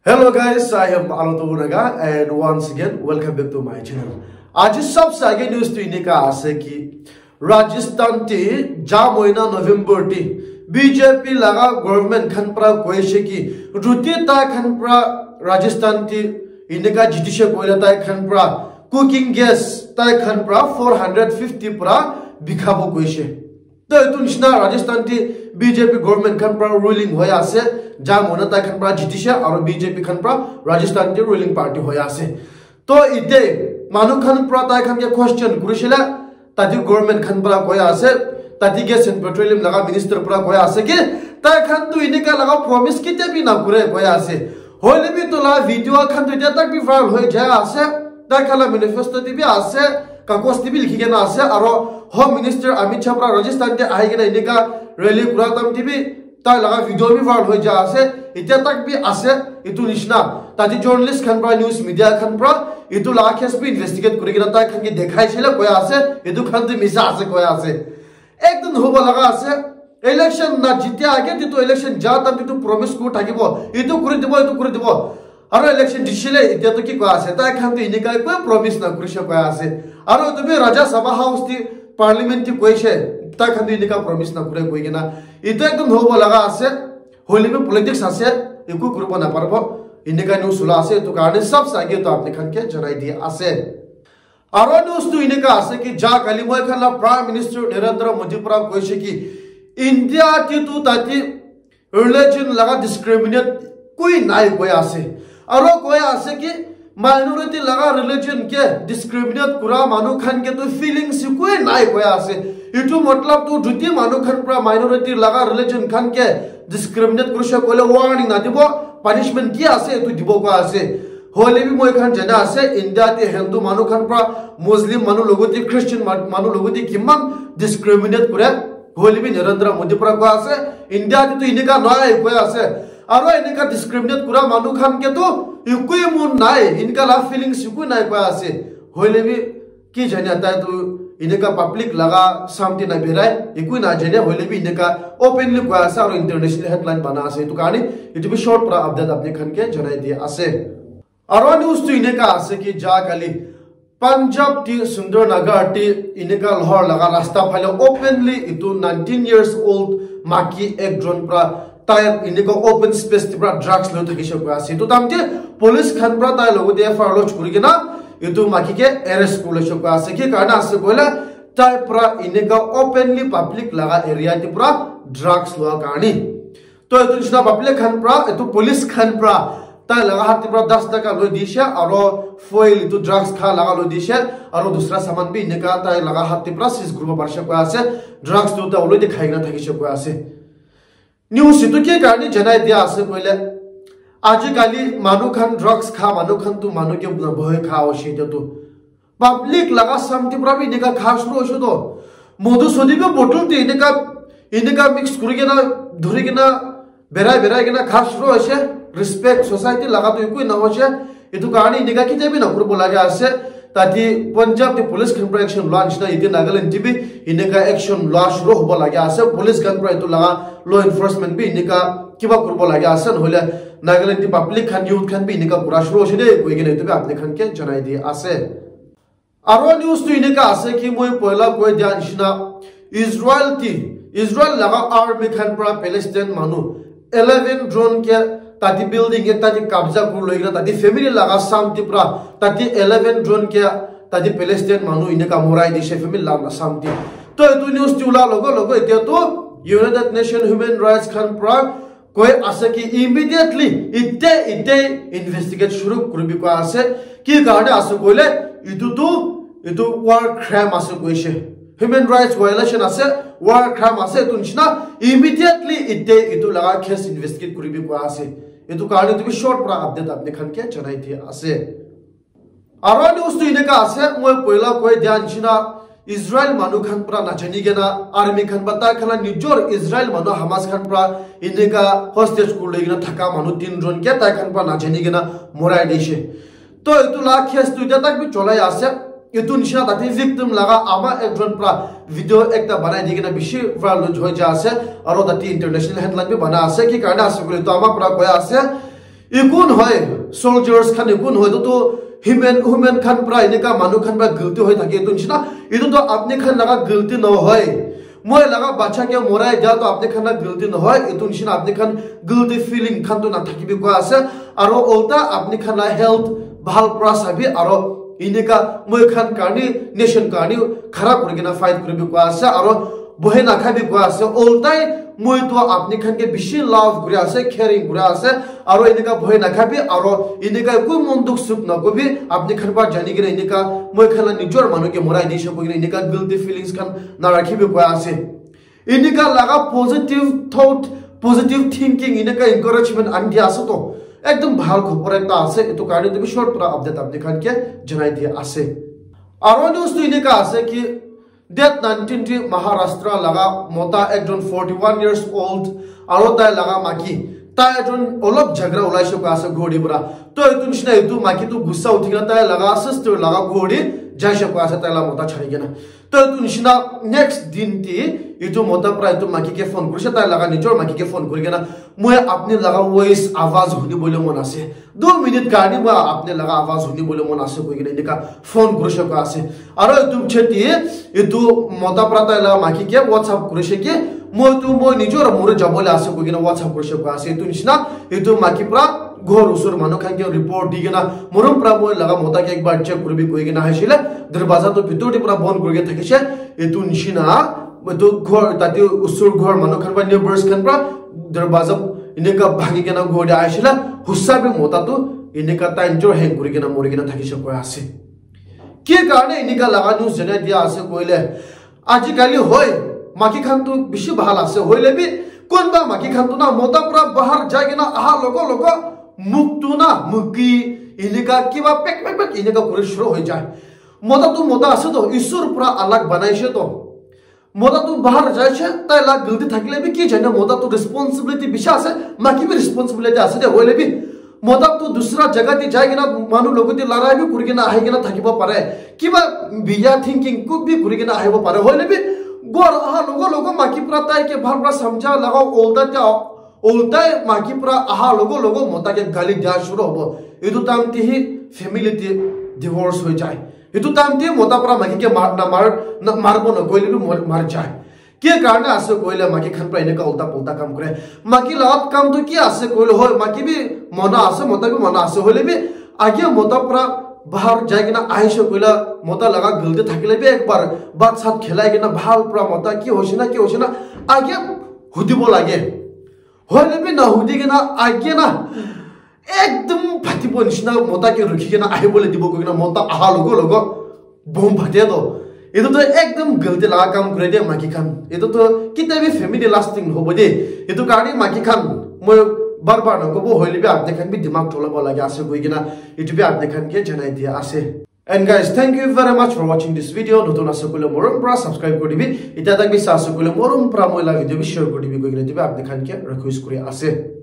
Hello guys, I am Aloto Unaga and once again welcome back to my channel. आज सबसे आगे news तो इन्हें का आसे कि राजस्थान टी जा महीना नवंबर टी बीजेपी लगा गवर्नमेंट खनप्रा कोयशे की रुति ता खनप्रा राजस्थान टी इन्हें का जितिशे कोयला ता खनप्रा कुकिंग गैस ता खनप्रा 450 प्रा बिखाबो कोयशे तो इतु निश्ना राजस्थान टी बीजेपी गवर्नमेंट खनप्रा रूलिंग होया से जा महीना ता खनप्रा जितिशे और बीजेपी खनप्रा राजस्थान टी रूलिंग पार्टी होया से तो इते मानु खनप्रा ता खन के क्वेश्चन कुरिशिला तादि गवर्नमेंट खनप्रा कोया से तादि गैस एंड पेट्रोलियम लगा मिनिस्टर प्रा कोया से के ता खन तु इने का लगा प्रॉमिस किते भी ना करे कोया से होले भी तो ला वीडियो खन तो इते तक भी वायरल हो जाया से ता खला मैनिफेस्टो दी भी आसे कागज दी भी लिखि के ना आसे और होम मिनिस्टर अमित शाह प्रा राजस्थान के आइ के इने का रैली कुरा तम टीवी ता लगा वीडियो भी वायरल हो जा आसे इते तक भी आसे इतु निशना तादि जर्नलिस्ट खनप्रा न्यूज़ मीडिया खनप्रा इतु लगा केस भी इन्वेस्टिगेट करि के ता खन के देखाइ छले कोया आसे इतु खन ते मिसा आसे कोया आसे एक दिन होबो लगा आसे इलेक्शन ना जिते आगे तो इलेक्शन जा तब तो प्रॉमिस को ठाकिबो इतु कुरि दिबो और इलेक्शन जिसले इते तो की कोया आसे ता खन तो इने का कोई प्रॉमिस ना कुरिश कोया आसे और तो भी राजा सभा हाउस ती पार्लियामेंट ती कोइशे ता खन तो इने का प्रॉमिस ना कुरे कोइ केना इते एक दिन होबो लगा आसे होली में पॉलिटिक्स आसे इकु कुरबो ना परबो इने का न्यूज़ सुला आसे तो कारण सब सागे तो आपने खन के जनाई दिए आसे और न्यूज़ तो इने का आसे कि जा कलिमोय खला प्राइम मिनिस्टर नरेंद्र मोदी प्रा कोइशे की इंडिया की तो ताकि रिलीजन लगा डिस्क्रिमिनेट कोई नाय कोई आसे और कोई आसे कि माइनॉरिटी लगा रिलीजन के डिस्क्रिमिनेट कुरा मानु खन के तो फीलिंग्स कोई नाय कोई आसे इटू मतलब तो जुती मानु खन प्रा माइनॉरिटी लगा रिलीजन खन के डिस्क्रिमिनेट कुरशे कोले वार्निंग ना दिबो पनिशमेंट की आसे तो दिबो को आसे होले भी मोय खान जना आसे इंडिया ते हिंदू मानु खान प्रा मुस्लिम मानु लोगो ते क्रिश्चियन मानु लोगो ते किमन डिस्क्रिमिनेट करे होले भी नरेंद्र मोदी प्रा को आसे इंडिया ते तो इने का नय को आसे और इने का डिस्क्रिमिनेट कुरा मानु खान के तो युकुय मुन नाय इनका ला फीलिंग्स युकुय नाय को आसे होले भी की जनाता तो इने का पब्लिक लगा सामते ना बेराय युकुय ना जने होले भी इने का ओपनली को आसे और इंटरनेशनल हेडलाइन बना आसे तो कहानी इतो भी शॉर्ट प्रा अपडेट अपने खन के जनाई दिए आसे और न्यूज़ तो इने का आसे कि जा कली पंजाब टी सुंदरनगर टी इने का लाहौर लगा रास्ता फले ओपनली इतो 19 इयर्स ओल्ड माकी एक ड्रोन प्रा टायर इने को ओपन स्पेस प्रा ड्रग्स लो थकी शक आसे तो तामते पुलिस खन प्रा ताय लोगो दे एफआईआर लॉन्च करि के ना इतो माकी के अरेस्ट को शक आसे के कारण आसे कोला टाय प्रा इने का ओपनली पब्लिक लगा एरिया टी प्रा ड्रग्स लो कहानी तो इतो निशना पब्लिक खन प्रा इतो पुलिस खन प्रा ता लगा हाथ प्रा 10 टका लो दिशा और फॉइल तो ड्रग्स खा लगा लो दिशा और दूसरा सामान भी निका ता लगा हाथ प्रा सिस ग्रुप वर्ष को आसे ड्रग्स तो ता ओलो दिखाइना थकी शक आसे न्यूज़ तो के कारण जनाय दिया आसे पहले आजिकाली मानु खान ड्रग्स खा मानु खान तो मानु के भय खा ओशे तो पब्लिक लगा सामति प्रा भी निका खास रो ओशो तो मधु सोदी को बोतल ते इनका मिक्स करके ना धुरी के ना बेराय के ना खास रो ओशे रिस्पेक्ट सोसाइटी लगा तो कोई ना होशे इतु कहानी निका किते भी ना कुर बोला जा आसे ताकि पंजाब के पुलिस खनप्रा एक्शन लॉन्च ना इते नागालैंड टीवी इनका एक्शन लॉन्च शुरू हो बोला गया आसे पुलिस खनप्रा इतु लगा लॉ एनफोर्समेंट भी इनका किबा कुर बोला गया आसे होले नागालैंड की पब्लिक खन यूथ खन भी इनका पूरा शुरू होशे दे कोई के इतु आपने खन के जनाई दिए आसे आरो न्यूज़ तो इनका आसे कि मोय पहला कोई ध्यान शिना इजराइल लगा आर्मी खनप्रा पैलेस्टाइन मानु 11 ड्रोन के ताकि बिल्डिंग के ताकि कब्जा कर लोइना ताकि फैमिली लगा शांति प्रा ताकि 11 ड्रोन के ताकि पैलेस्टाइन मानु इने का मोराई दिशे फैमिली लाना शांति तो इतु न्यूज़ तुला लोगो इते तो United nation human rights Khan प्रा कोई आसे कि इमीडिएटली इते इन्वेस्टिगेट शुरू करबी को आसे कि कारण आसे कोले इतु वार क्राइम आसे कोइशे ह्यूमन राइट्स वायलेशन आसे वार क्राइम आसे तुनछना इमीडिएटली इतु लगा केस इन्वेस्टिगेट करबी को आसे इतु कारण तो भी शॉर्ट प्रा अपडेट आपने खन के जनाई थी आसे आरो न्यूज़ तो इने का आसे मोय पहला कोई ध्यान छिना इजराइल मानु खन प्रा नाचनी गेना आर्मी खन बता खला निजोर इजराइल मानु हमास खन प्रा इने का होस्टेज को लेगिना थका मानु 3 ड्रोन के ता खन प्रा नाचनी गेना मोराई देशे तो इतु ला केस तो तक भी चलाई आसे इतु निशा ताकि विक्टिम लगा आमा एक ड्रोन प्रा वीडियो एकता बनाई दिगेना बिशी वायरल हो जा आसे और ताकि इंटरनेशनल हेडलाइन भी बना आसे कि कारण आसे तो आमा प्रा कोया आसे ikun hoy soldiers khan ikun hoy to human khan pra inika manu khan pra guilty hoy thake to nishina itu to apne khan laga guilty no hoy moi laga bacha ke morai ja to apne khan laga guilty no hoy itu nishina apne khan guilty feeling khan to na thakibi ko ase aro ulta apne khan la health bhal pra sabi aro inika moi khan karni nation karni khara kurigina fight kuribi ko ase aro bohe na khabi ko ase ultai moi to apni khan ke bishi love guri ase caring guri ase aro inika bohe na khabi aro inika ku monduk suk na ko bi apni khan pa jani gina inika moi khan la nijor manu ke morai ni shako gina inika guilty feelings khan na rakhibi ko ase inika laga positive thought positive thinking inika encouragement andi ase to ekdom bhal khobor ekta ase etu karni to short pura update apni khan ke janai dia ase aro news to inika ase ki Death 19 Maharashtra laga mota ekjon 41 years old aro tai laga maki tai ekjon olop jhagra ulaisho ka ase godi pura to etun shina etu maki tu gussa uthigina tai laga sister laga godi jaisha ko ase tai la mota chhari gena to etun shina next din ti etu mota pura etu maki ke phone kurise tai laga nijor maki ke phone kuri gena moi apni laga voice awaz huni bole mon ase 2 minute garni moi apni laga awaz huni bole mon ase koi gena nika phone kurise ko ase aro etu cheti etu mota pura tai laga maki ke whatsapp kurise ke moi nijor mure jabole ase koi gena whatsapp kurise ko ase etu nishna etu maki pura ঘর উসুর মানু খানকে report দিগেনা মরম প্রাবো লাগা মতা কে একবার check করবি কই গেনা হাসিলে দরবাজা তো ভিতরটি পুরা বন্ধ করে থাকিছে এতু নিশিনা তো ঘর তাতে উসুর ঘর মানু খান বা নেবার্স খান প্রা দরবাজা ইনেকা ভাঙি গেনা ঘরে আইছিলা হুসাবে মতা তো ইনেকা তাইনজর হ্যাং করে গেনা মরে গেনা থাকিছে কই আছে কি কারণে ইনেকা লাগা নিউজ জানা দিয়া আছে কইলে আজিকালি হয় মাকি খান তো বেশি ভাল আছে হইলে বি কোনবা মাকি খান তো না মতা পুরা বাহার যায় গেনা আহা লগো মুক্তু না মুকি ইনিকা কিবা পেক পেক পেক ইনিকা করে শুরু হয়ে যায় মতা আছে তো ঈশ্বর পুরা আলাগ বানাইছে তো মতা তো বাহার যাইছে তাই লাগ গলতি থাকলে বি কি জানে মতা তো রেসপন্সিবিলিটি বেশি আছে মাকি বি রেসপন্সিবিলিটি আছে দে হইলে বি মতা তো দুসরা জায়গাতে যায় গেনা মানু লগতি লড়াই বি করি গেনা আহি গেনা থাকিব পারে কিবা বিয়া থিংকিং কু বি করি গেনা আহিব পারে হইলে বি গোর আহা লগো মাকি পুরা তাই কে ভাল পুরা সমঝা লাগাও ওলটাই মাকি পুরা আহা লগো মতাকে গালি দেওয়া শুরু হবো এটু টাইমটি হি ফ্যামিলিতে ডিভোর্স হয়ে যায় এটু টাইমটি মতা পুরা মাকিকে মারব না কইলে মার যায় কি কারণে আছে কইলে মাকি খান প্রায় এনেকা উল্টা পুল্টা কাম করে মাকি লাভ কাম তো কি আছে কইলে হয় মাকি বি মনা আছে মতা বি মনা আছে হইলে বি আগে মতা পুরা বাহার যায় কিনা আইসে কইলা মতা লাগা গলতে থাকিলে বি একবার বাদ সাথ খেলাই কিনা ভাল পুরা মতা কি হইছে না আগে হুদিব লাগে হইলে বি না হুদি কিনা আগে না একদম ফাটিব নিচিনা মতাকে রখি কিনা আহিবলে দিব কিনা মতা আহা লগো বম ফাটে তো এটো তো একদম গলতে লাগা কাম করে দে মাকি খান এটো তো কিতাবি ফ্যামিলি লাস্টিং হব দে এটো কারণে মাকি খান মই বারবার নকবো হইলে বি আপনি খান বি দিমাগ ঠলাব লাগে আছে কই কিনা এটো বি আপনি খান কে জানাই দিয়া আছে And guys, thank you very much for watching this video. Notun asukule morum pra subscribe kori dibi. Ita tak bisa asukule morum pra moila video bi share kori dibi koi kina tiba apni khan ke request kori ase.